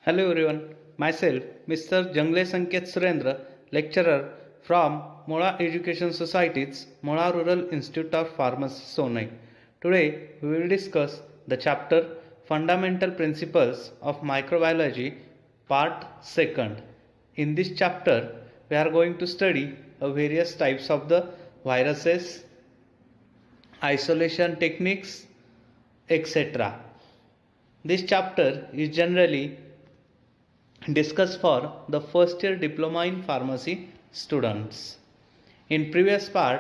Hello everyone, myself Mr. Jangle Sanket Surendra, lecturer from Mola Education Society's Mola Rural Institute of Pharmacy Sonai. Today we will discuss the chapter Fundamental Principles of Microbiology part 2nd. In this chapter we are going to study various types of the viruses, isolation techniques, etc. This chapter is generally discussed for the first year diploma in pharmacy students. In previous part,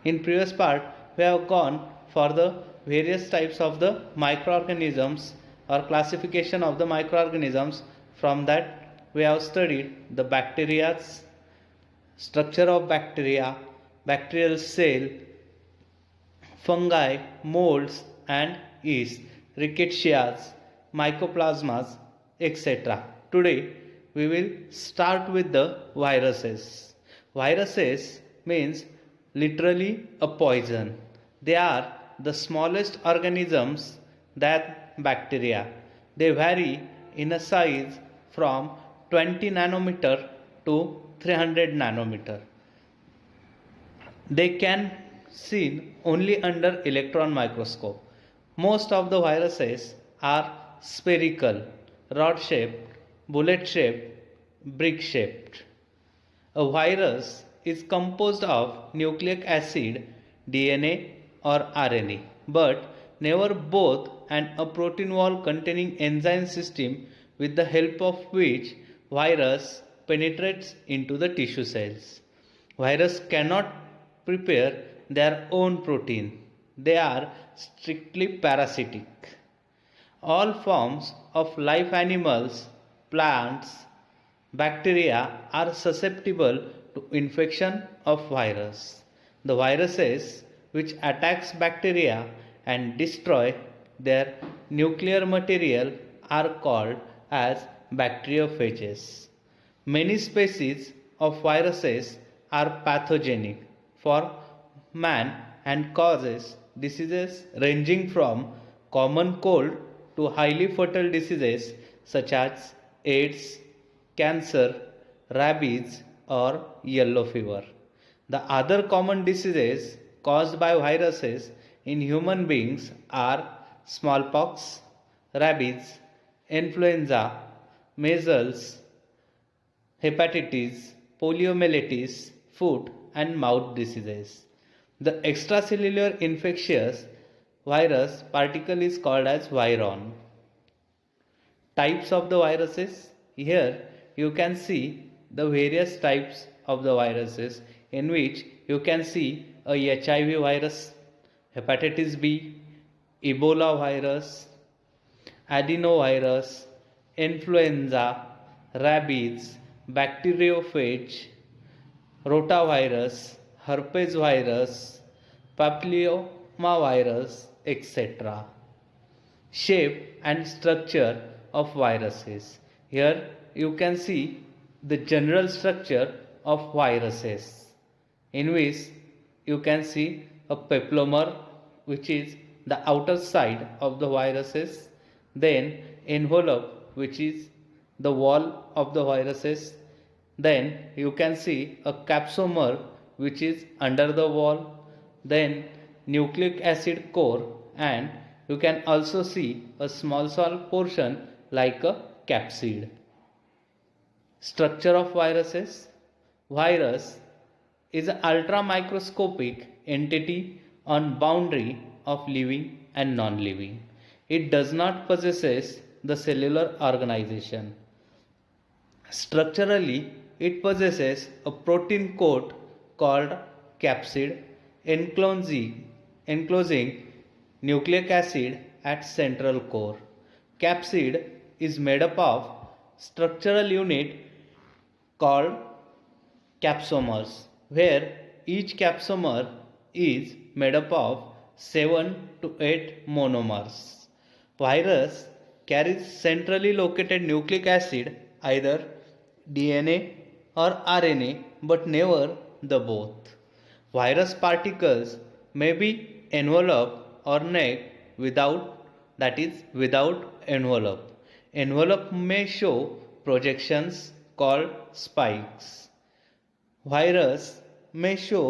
we have gone for the various types of the microorganisms or classification of the microorganisms. From that we have studied the bacteria's structure of bacteria, bacterial cell, fungi, molds and yeast, rickettsias, mycoplasmas, etc. Today we will start with the viruses. Viruses means literally a poison. They are the smallest organisms than bacteria. They vary in a size from 20 nanometer to 300 nanometer. They can seen only under electron microscope. Most of the viruses are spherical, rod shaped, bullet shaped, brick shaped. A virus is composed of nucleic acid, DNA or RNA, but never both, and a protein wall containing enzyme system with the help of which virus penetrates into the tissue cells. Virus cannot prepare their own protein. They are strictly parasitic. All forms of live animals, plants, bacteria are susceptible to infection of virus. The viruses which attacks bacteria and destroy their nuclear material are called as bacteriophages. Many species of viruses are pathogenic for man and causes diseases ranging from common cold to highly fatal diseases such as AIDS, cancer, rabies, or yellow fever. The other common diseases caused by viruses in human beings are smallpox, rabies, influenza, measles, hepatitis, poliomyelitis, foot and mouth diseases. The extracellular infectious virus particle is called as viron. Types of the viruses. Here you can see the various types of the viruses, in which you can see a HIV virus, hepatitis B, Ebola virus, adenovirus, influenza, rabies, bacteriophage, rotavirus, herpes virus, papillomavirus, etc. Shape and structure of viruses. Here you can see the general structure of viruses, in which you can see a papillomer, which is the outer side of the viruses, then envelope, which is the wall of the viruses, then you can see a capsomer, which is under the wall, then nucleic acid core, and you can also see a small portion like a capsid. Structure of viruses. Virus is an ultramicroscopic entity on boundary of living and non-living. It does not possess the cellular organization. Structurally, it possesses a protein coat called capsid enclosing nucleic acid at central core. Capsid is made up of structural unit called capsomers, where each capsomer is made up of 7 to 8 monomers. Virus carries centrally located nucleic acid, either DNA or RNA, but never the both. Virus particles may be enveloped or naked without that is without envelope. Envelope may show projections called spikes. Virus may show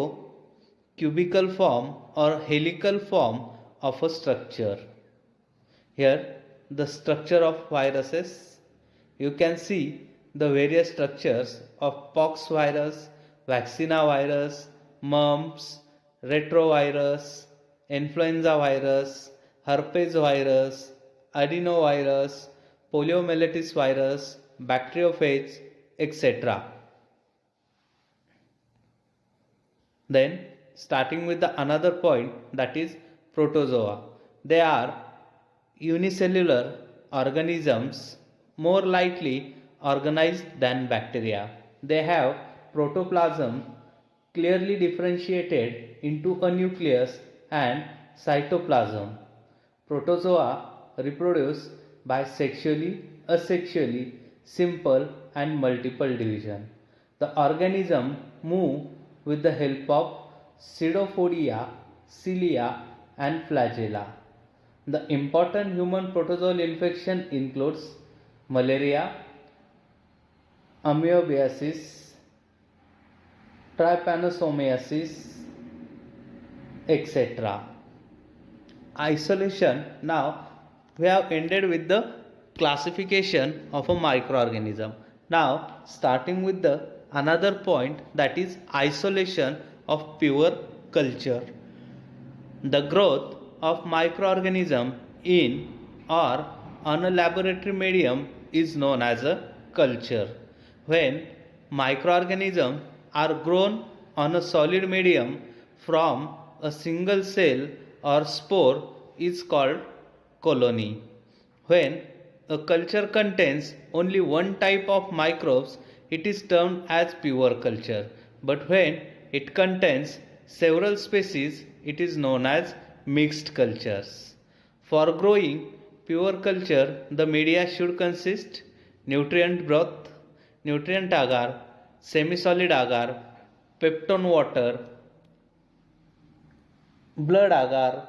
cubical form or helical form of a structure. Here the structure of viruses. You can see the various structures of pox virus, vaccinia virus, mumps, retrovirus, influenza virus, herpes virus, adenovirus, poliomyelitis virus, bacteriophage, etc. Then starting with the another point, that is protozoa. They are unicellular organisms more lightly organized than bacteria. They have protoplasm clearly differentiated into a nucleus and cytoplasm. Protozoa reproduce by sexually, asexually, simple and multiple division. The organism move with the help of pseudopodia, cilia and flagella. The important human protozoal infection includes malaria, amoebiasis, trypanosomiasis, etc. Isolation. Now we have ended with the classification of a microorganism. Now starting with the another point, that is isolation of pure culture. The growth of microorganism in or on a laboratory medium is known as a culture. When microorganisms are grown on a solid medium from a single cell or spore is called colony. When a culture contains only one type of microbes, it is termed as pure culture. But when it contains several species, it is known as mixed cultures. For growing pure culture, the media should consist nutrient broth, nutrient agar, semi-solid agar, peptone water, blood agar,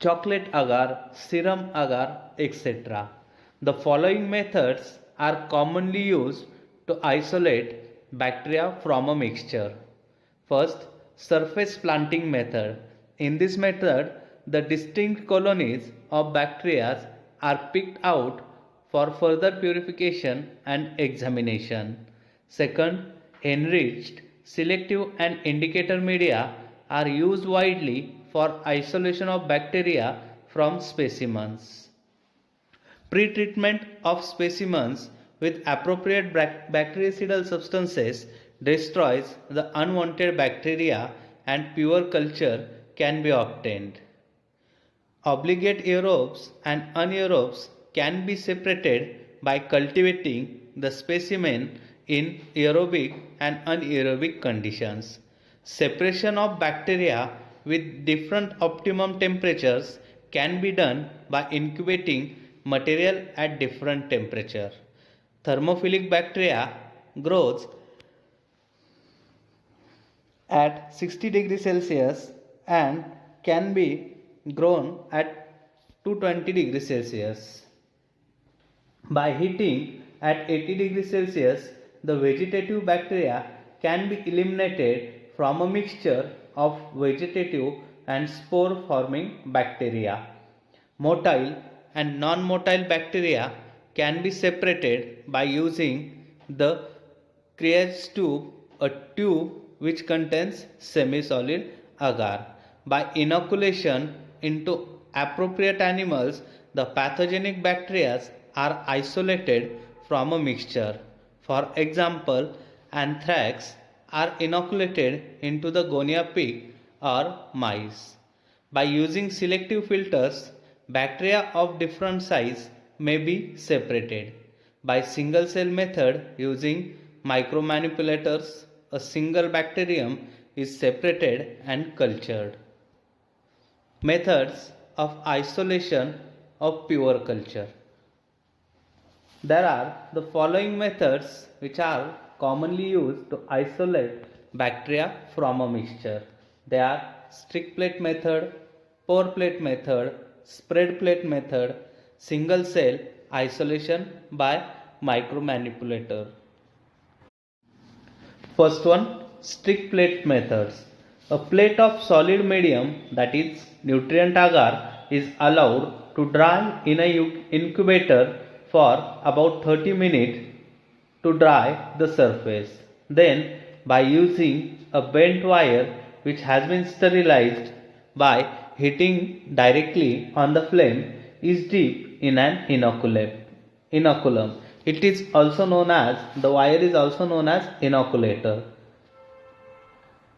chocolate agar, serum agar, etc. The following methods are commonly used to isolate bacteria from a mixture. First, surface planting method. In this method, the distinct colonies of bacteria are picked out for further purification and examination. Second, enriched, selective and indicator media are used widely for isolation of bacteria from specimens. Pre-treatment of specimens with appropriate bactericidal substances destroys the unwanted bacteria and pure culture can be obtained. Obligate aerobes and anaerobes can be separated by cultivating the specimen in aerobic and anaerobic conditions. Separation of bacteria with different optimum temperatures can be done by incubating material at different temperature. Thermophilic bacteria grows at 60 degrees Celsius and can be grown at 220 degrees Celsius. By heating at 80 degrees Celsius, the vegetative bacteria can be eliminated from a mixture of vegetative and spore forming bacteria. Motile and non-motile bacteria can be separated by using the Krebs tube, a tube which contains semi-solid agar. By inoculation into appropriate animals, the pathogenic bacteria are isolated from a mixture. For example, anthrax are inoculated into the guinea pig or mice. By using selective filters, bacteria of different size may be separated. By single cell method using micromanipulators, a single bacterium is separated and cultured. Methods of isolation of pure culture. There are the following methods which are commonly used to isolate bacteria from a mixture. They are stick plate method, pour plate method, spread plate method, single cell isolation by micromanipulator. First one, strict plate methods. A plate of solid medium, that is nutrient agar, is allowed to dry in a incubator for about 30 minutes to dry the surface. Then, by using a bent wire which has been sterilized by heating directly on the flame, is dipped in an inoculum. It is also known as, the wire is also known as inoculator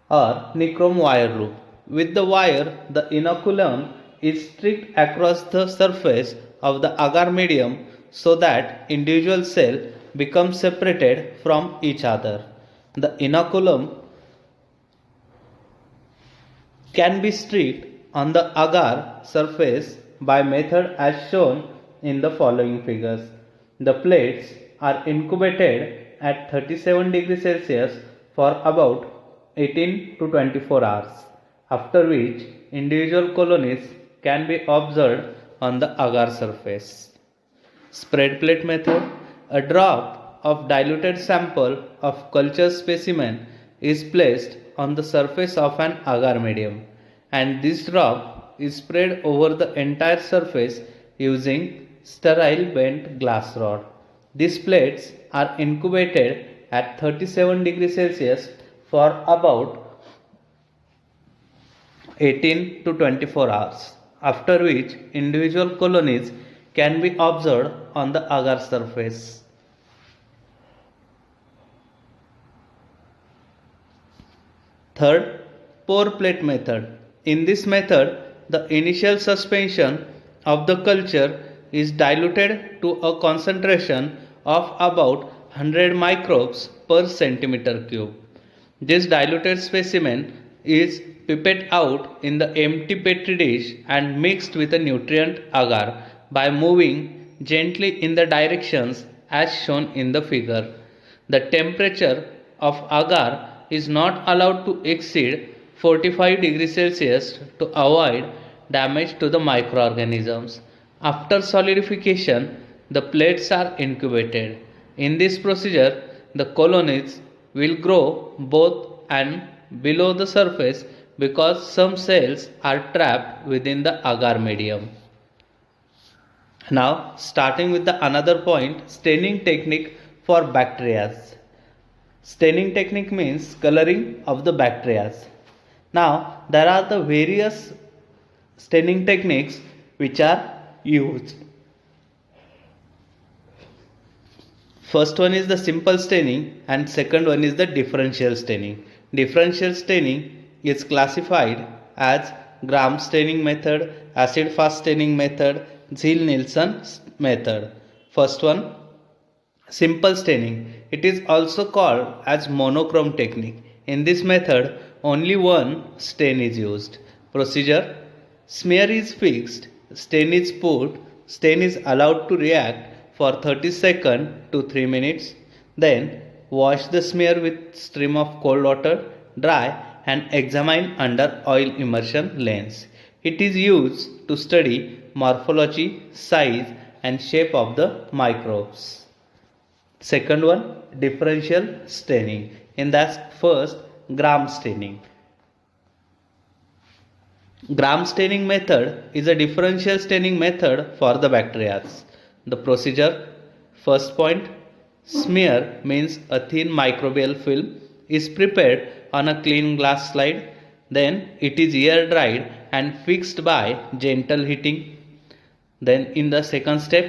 or nichrome wire loop. With the wire, the inoculum is streaked across the surface of the agar medium so that individual cell become separated from each other. The inoculum can be streaked on the agar surface by method as shown in the following figures. The plates are incubated at 37 degrees Celsius for about 18 to 24 hours, after which individual colonies can be observed on the agar surface. Spread plate method. A drop of diluted sample of culture specimen is placed on the surface of an agar medium, and this drop is spread over the entire surface using sterile bent glass rod. These plates are incubated at 37 degrees Celsius for about 18 to 24 hours, after which individual colonies can be observed on the agar surface. Third, pour plate method. In this method, the initial suspension of the culture is diluted to a concentration of about 100 microbes per centimeter cube. This diluted specimen is pipetted out in the empty petri dish and mixed with a nutrient agar by moving gently in the directions as shown in the figure. The temperature of agar is not allowed to exceed 45 degrees Celsius to avoid damage to the microorganisms. After solidification, the plates are incubated. In this procedure, the colonies will grow both and below the surface because some cells are trapped within the agar medium. Now, starting with the another point, staining technique for bacteria. Staining technique means coloring of the bacteria. Now, there are the various staining techniques which are used. First one is the simple staining and second one is the differential staining. Differential staining is classified as Gram staining method, acid fast staining method, Ziehl-Neelsen method. First one, simple staining. It is also called as monochrome technique. In this method, only one stain is used. Procedure: smear is fixed, stain is put, stain is allowed to react for 30 seconds to 3 minutes. Then wash the smear with stream of cold water, dry and examine under oil immersion lens. It is used to study morphology, size and shape of the microbes. Second one, differential staining. In that, first, Gram staining. Gram staining method is a differential staining method for the bacteria. The procedure: first point, smear means a thin microbial film is prepared on a clean glass slide. Then it is air dried and fixed by gentle heating. Then in the second step,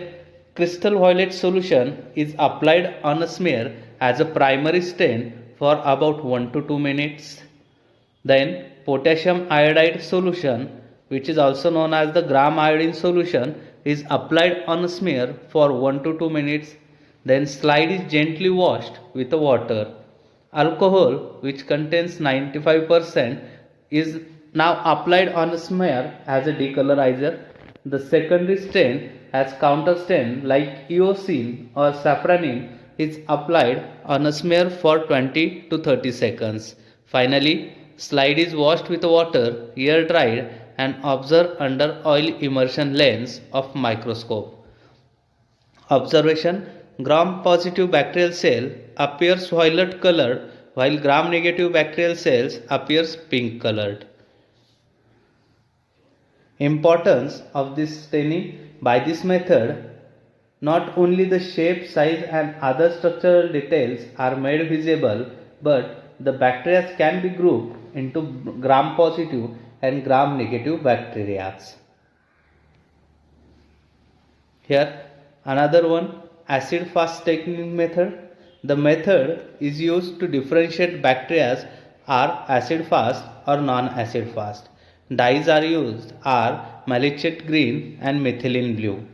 crystal violet solution is applied on a smear as a primary stain for about 1 to 2 minutes. Then potassium iodide solution, which is also known as the gram iodine solution, is applied on a smear for 1 to 2 minutes. Then slide is gently washed with water. Alcohol, which contains 95%, is now applied on a smear as a decolorizer. The secondary stain as counter stain like eosin or safranin is applied on a smear for 20 to 30 seconds. Finally, slide is washed with water, air dried and observe under oil immersion lens of microscope. Observation: gram-positive bacterial cell appears violet colored while gram-negative bacterial cells appears pink colored. Importance of this staining: by this method, not only the shape, size and other structural details are made visible, but the bacteria can be grouped into gram-positive and gram-negative bacteria. Here another one, acid-fast staining method. The method is used to differentiate bacteria are acid-fast or non-acid-fast. Dyes are used are malachite green and methylene blue.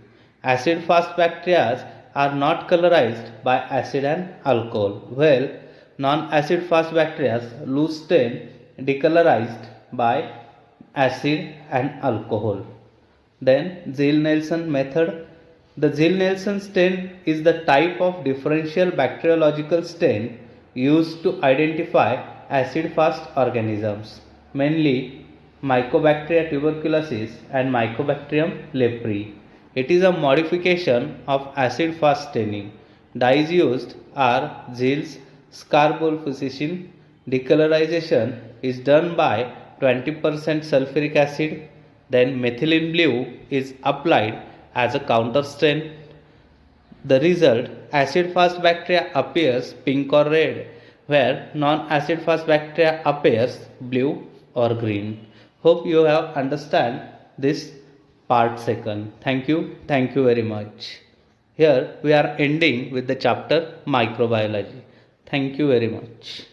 Acid-fast bacteria are not colorized by acid and alcohol, while non-acid-fast bacteria lose stain decolorized by acid and alcohol. Then Ziehl-Neelsen method. The Ziehl-Neelsen stain is the type of differential bacteriological stain used to identify acid-fast organisms, mainly Mycobacteria tuberculosis and Mycobacterium leprae. It is a modification of acid-fast staining. Dyes used are Ziehl's scarborophysicin. Decolorization is done by 20% sulfuric acid. Then methylene blue is applied as a counter stain. The result, acid-fast bacteria appears pink or red, where non-acid-fast bacteria appears blue or green. Hope you have understand this part second. Thank you very much. Here we are ending with the chapter microbiology. Thank you very much.